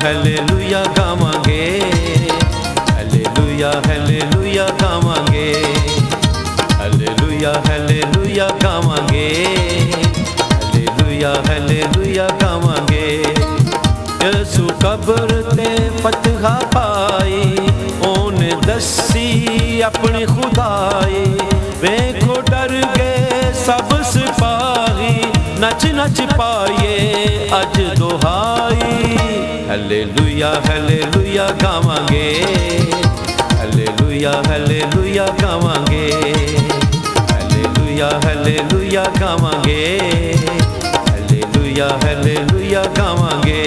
Hallelujah गावांगे, हालेलुया हालेलुया गावांगे, हालेलुया हालेलुया गावांगे, हालेलुया हालेलुया गावांगे। यसू कब्र ते फतहा पाई, ओने दसी अपनी खुदाई। वेखो डर गए सब सिपाही, नच नच पाए अज दुहाई। हालेलुया हालेलुया गावांगे, हालेलुया हालेलुया गावांगे, हालेलुया हालेलुया गावांगे, हालेलुया हालेलुया गावांगे।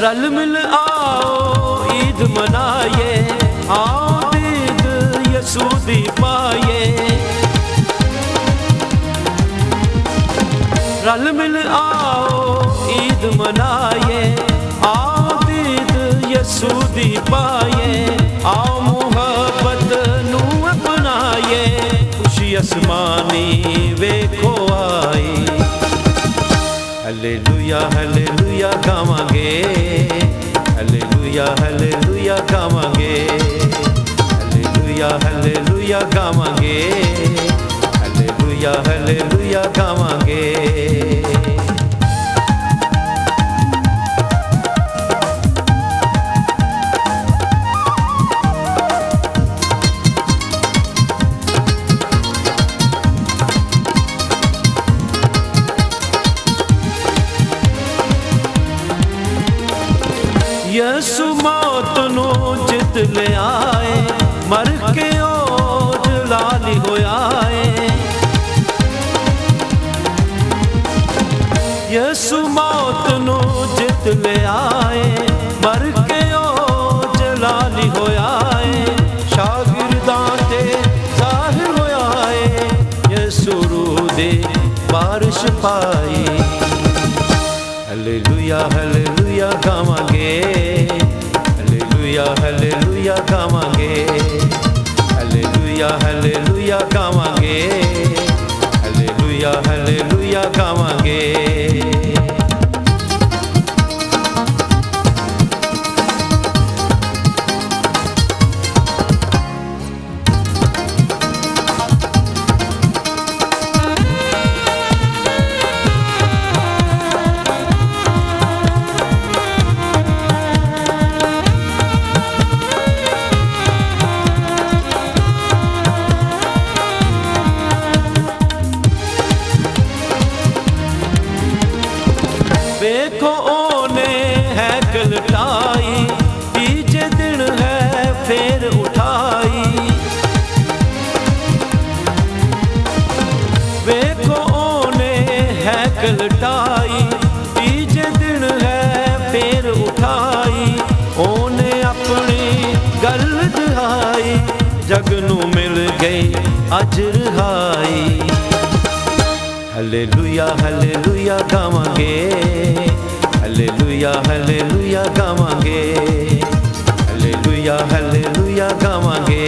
रल मिल आओ ईद मनाए, आओ ईद यसू दी पाए। रल मिल आओ ईद मनाए, आओ ईद यसू दी पाए। आओ मुहब्बत नू अपनाए, खुशी आसमानी वेखो आई। हालेलुया हालेलुया गावांगे, हालेलुया हालेलुया गावांगे, हालेलुया हालेलुया गावांगे, हालेलुया हालेलुया गावांगे। यसू मौत नू जित ले आए, मर के ओ जलाली होया है। यसू मौत नू जित ले आए, मर के ओ जलाली होया है। शागिर्दां ते ज़ाहिर होया है, यसू रूह दे बारिश पाई। हालेलुया हालेलुया गावांगे, हालेलुया हालेलुया गावांगे, हालेलुया हालेलुया गावांगे, हालेलुया हालेलुया गावांगे। देखो ओने हैकल ढाई, तीजे दिन है फिर उठाई। देखो ओने हैकल ढाई, तीजे दिन है फिर उठाई। ओने अपनी गल दहाई, जग नू मिल गई अज रिहाई। हालेलुया हालेलुया गावांगे, हालेलुया हालेलुया गावांगे, हालेलुया हालेलुया गावांगे,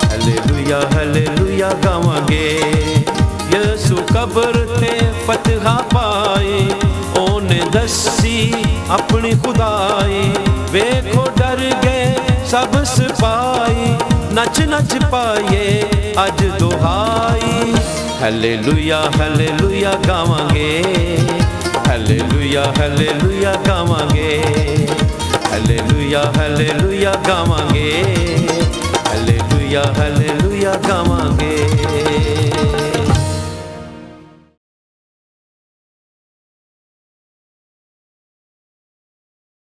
हालेलुया हालेलुया गावांगे। यसू कब्र ते फतहा पाई, ओने दसी अपनी खुदाई। वेखो डर गए सब सिपाही, नच नच पाए अज दुहाई। हालेलुया हालेलुया गावांगे, हालेलुया हालेलुया गावांगे, हालेलुया हालेलुया गावांगे, हालेलुया हालेलुया गावांगे।